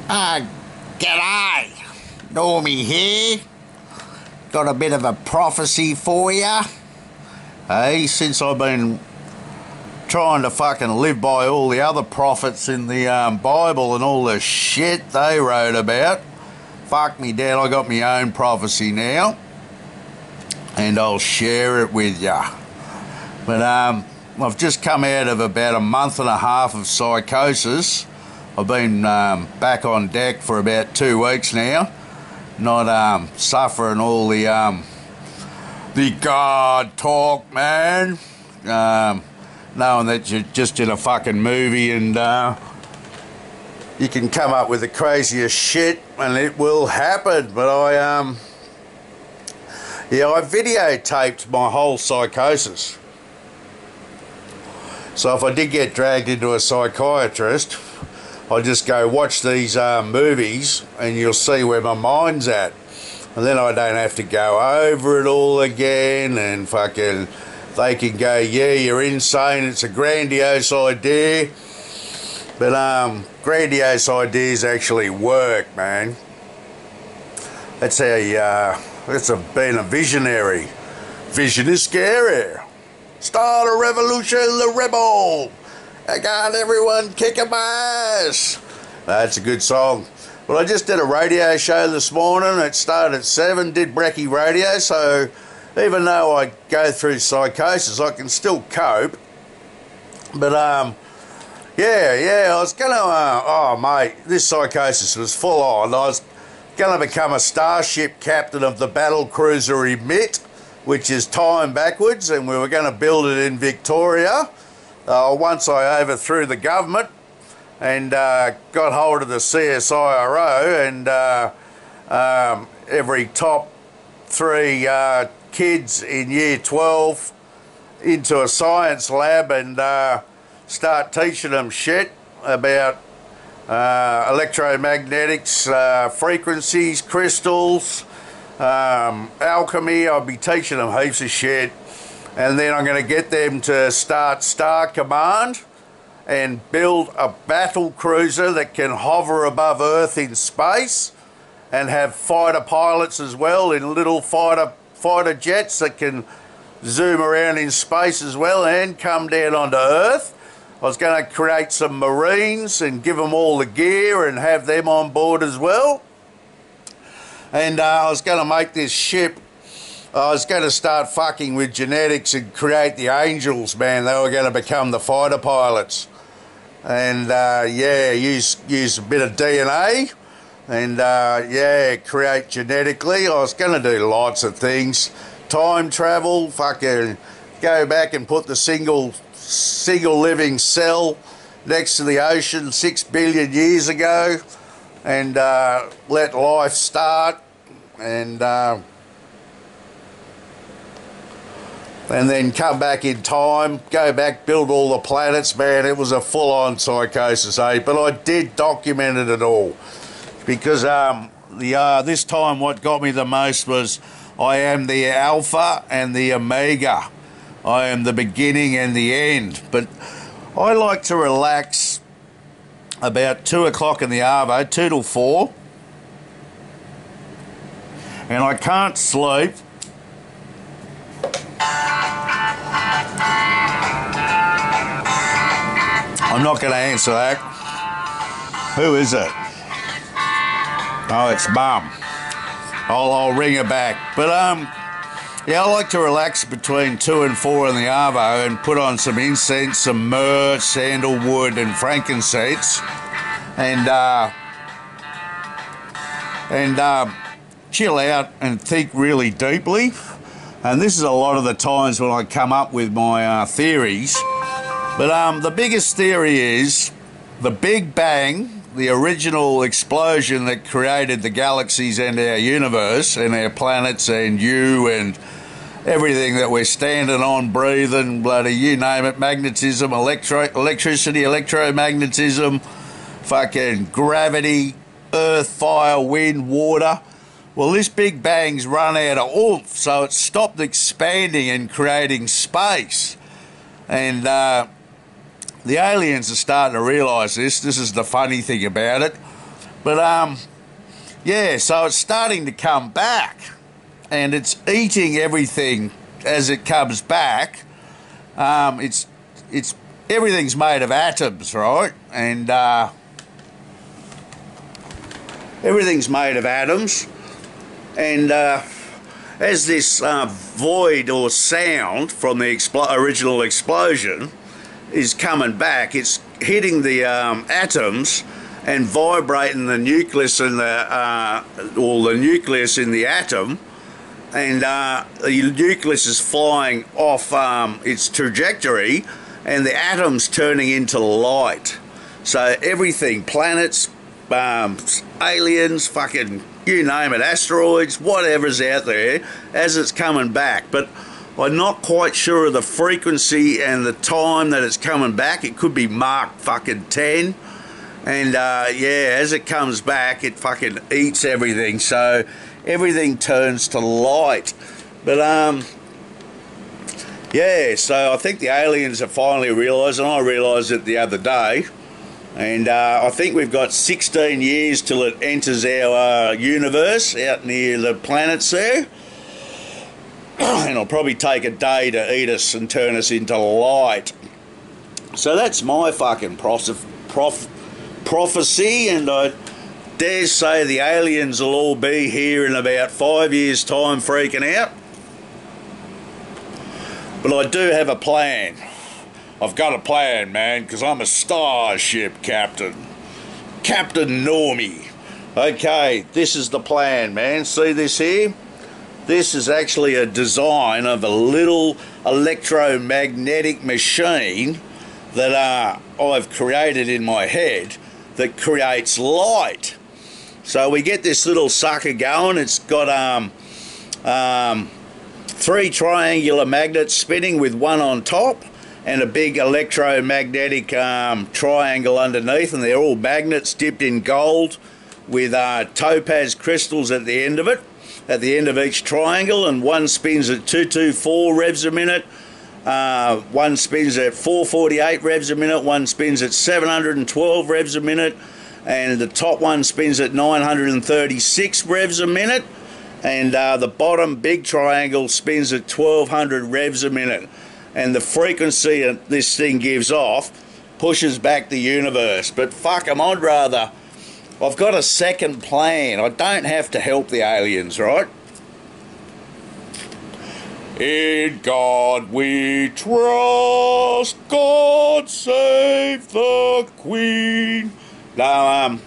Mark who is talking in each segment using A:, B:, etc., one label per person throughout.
A: Ah, g'day. Normie here. Got a bit of a prophecy for ya. Hey, since I've been trying to fucking live by all the other prophets in the Bible and all the shit they wrote about, fuck me down, I got my own prophecy now. And I'll share it with ya. But I've just come out of about a month and a half of psychosis. I've been back on deck for about 2 weeks now, not suffering all the God talk, man. Knowing that you're just in a fucking movie and you can come up with the craziest shit and it will happen. But I videotaped my whole psychosis. So if I did get dragged into a psychiatrist, I just go watch these movies and you'll see where my mind's at. And then I don't have to go over it all again and fucking, they can go, yeah, you're insane, it's a grandiose idea. But grandiose ideas actually work, man. That's how you, that's being a visionary. Vision is scary. Start a revolution, the rebel. I got everyone kicking my ass. That's a good song. Well, I just did a radio show this morning. It started at 7, did Brekkie Radio, so even though I go through psychosis, I can still cope. But, yeah, I was going to, oh, mate, this psychosis was full on. I was going to become a starship captain of the battle cruiser Emit, which is time backwards, and we were going to build it in Victoria. Once I overthrew the government and got hold of the CSIRO and every top 3 kids in year 12 into a science lab and start teaching them shit about electromagnetics, frequencies, crystals, alchemy. I'll be teaching them heaps of shit. And then I'm going to get them to start Star Command and build a battle cruiser that can hover above Earth in space and have fighter pilots as well in little fighter jets that can zoom around in space as well and come down onto Earth. I was going to create some Marines and give them all the gear and have them on board as well. And I was going to make this ship. I was going to start fucking with genetics and create the angels, man. They were going to become the fighter pilots. And, yeah, use a bit of DNA and, yeah, create genetically. I was going to do lots of things. Time travel, fucking go back and put the single living cell next to the ocean 6 billion years ago and let life start and then come back in time, go back, build all the planets, man. It was a full-on psychosis, eh? But I did document it all because this time what got me the most was I am the Alpha and the Omega. I am the beginning and the end. But I like to relax about 2 o'clock in the arvo, 2 till 4, and I can't sleep. I'm not going to answer that. Who is it? Oh, it's Mum. I'll ring her back. But yeah, I like to relax between 2 and 4 in the arvo and put on some incense, some myrrh, sandalwood, and frankincense, and chill out and think really deeply. And this is a lot of the times when I come up with my theories. But the biggest theory is the Big Bang, the original explosion that created the galaxies and our universe and our planets and you and everything that we're standing on, breathing, bloody, you name it, magnetism, electricity, electromagnetism, fucking gravity, earth, fire, wind, water. Well, this Big Bang's run out of oomph, so it stopped expanding and creating space. And the aliens are starting to realise this. This is the funny thing about it. But yeah, so it's starting to come back, and it's eating everything as it comes back. It's everything's made of atoms, right? And everything's made of atoms, and as this void or sound from the original explosion is coming back, it's hitting the atoms and vibrating the nucleus in the nucleus in the atom, and the nucleus is flying off its trajectory, and the atom's turning into light. So everything, planets, aliens, fucking you name it, asteroids, whatever's out there, as it's coming back. But I'm not quite sure of the frequency and the time that it's coming back. It could be Mark fucking 10. And yeah, as it comes back, it fucking eats everything. So everything turns to light. But yeah, so I think the aliens have finally realised, and I realised it the other day. And I think we've got 16 years till it enters our universe out near the planets there. And it'll probably take a day to eat us and turn us into light. So that's my fucking prophecy, and I dare say the aliens will all be here in about 5 years' time freaking out. But I do have a plan. I've got a plan, man, because I'm a starship captain. Captain Normie. Okay, this is the plan, man. See this here? This is actually a design of a little electromagnetic machine that I've created in my head that creates light. So we get this little sucker going. It's got 3 triangular magnets spinning with one on top, and a big electromagnetic triangle underneath, and they're all magnets dipped in gold with topaz crystals at the end of it, at the end of each triangle, and one spins at 224 revs a minute, one spins at 448 revs a minute, one spins at 712 revs a minute, and the top one spins at 936 revs a minute, and the bottom big triangle spins at 1200 revs a minute. And the frequency that this thing gives off pushes back the universe. But fuck 'em, I've got a second plan. I don't have to help the aliens, right? In God we trust, God save the Queen. Now,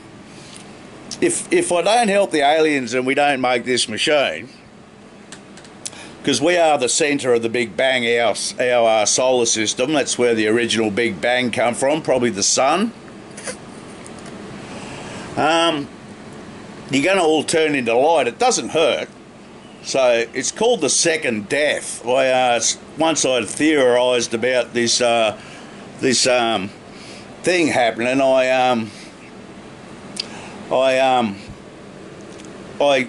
A: if I don't help the aliens and we don't make this machine, because we are the centre of the Big Bang, our solar system. That's where the original Big Bang come from, probably the sun. You're going to all turn into light. It doesn't hurt. So it's called the second death. Once I theorised about this thing happening, I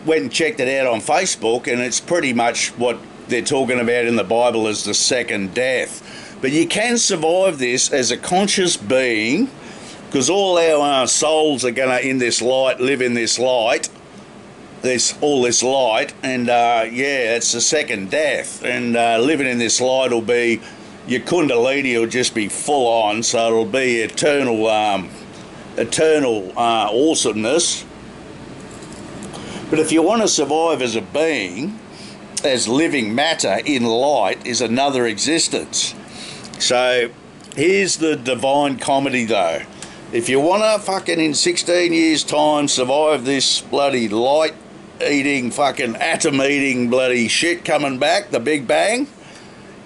A: went and checked it out on Facebook, and it's pretty much what they're talking about in the Bible as the second death. But you can survive this as a conscious being, because all our souls are going to, in this light, live in this light, all this light, and yeah, it's the second death. And living in this light will be, your kundalini will just be full on, so it'll be eternal awesomeness. But if you want to survive as a being, as living matter in light, is another existence. So here's the divine comedy though. If you want to fucking in 16 years time survive this bloody light eating, fucking atom eating bloody shit coming back, the Big Bang,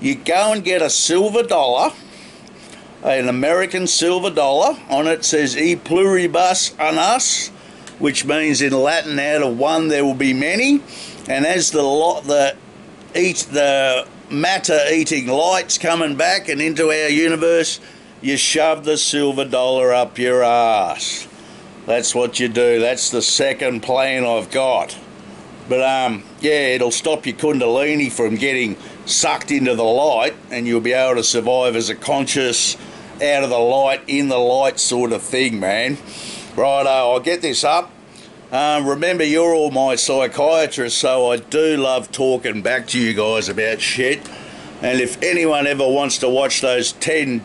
A: you go and get a silver dollar, an American silver dollar. On it says E pluribus unus, which means in Latin, out of one there will be many. And as the matter eating light's coming back and into our universe, you shove the silver dollar up your ass. That's what you do. That's the second plan I've got. But yeah, it'll stop your kundalini from getting sucked into the light, and you'll be able to survive as a conscious, out of the light, in the light sort of thing, man. Righto, I'll get this up. Remember, you're all my psychiatrists, so I do love talking back to you guys about shit. And if anyone ever wants to watch those 10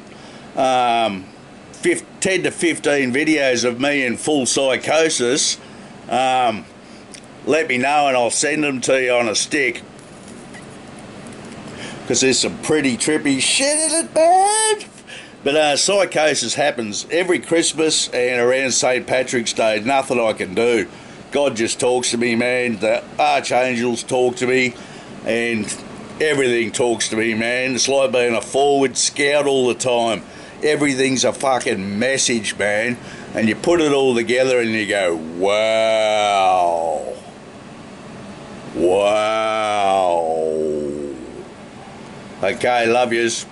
A: to 15 videos of me in full psychosis, let me know and I'll send them to you on a stick. Because there's some pretty trippy shit in it, man. But psychosis happens every Christmas and around St. Patrick's Day. Nothing I can do. God just talks to me, man. The archangels talk to me, and everything talks to me, man. It's like being a forward scout all the time. Everything's a fucking message, man. And you put it all together and you go, wow. Wow. Okay, love yous.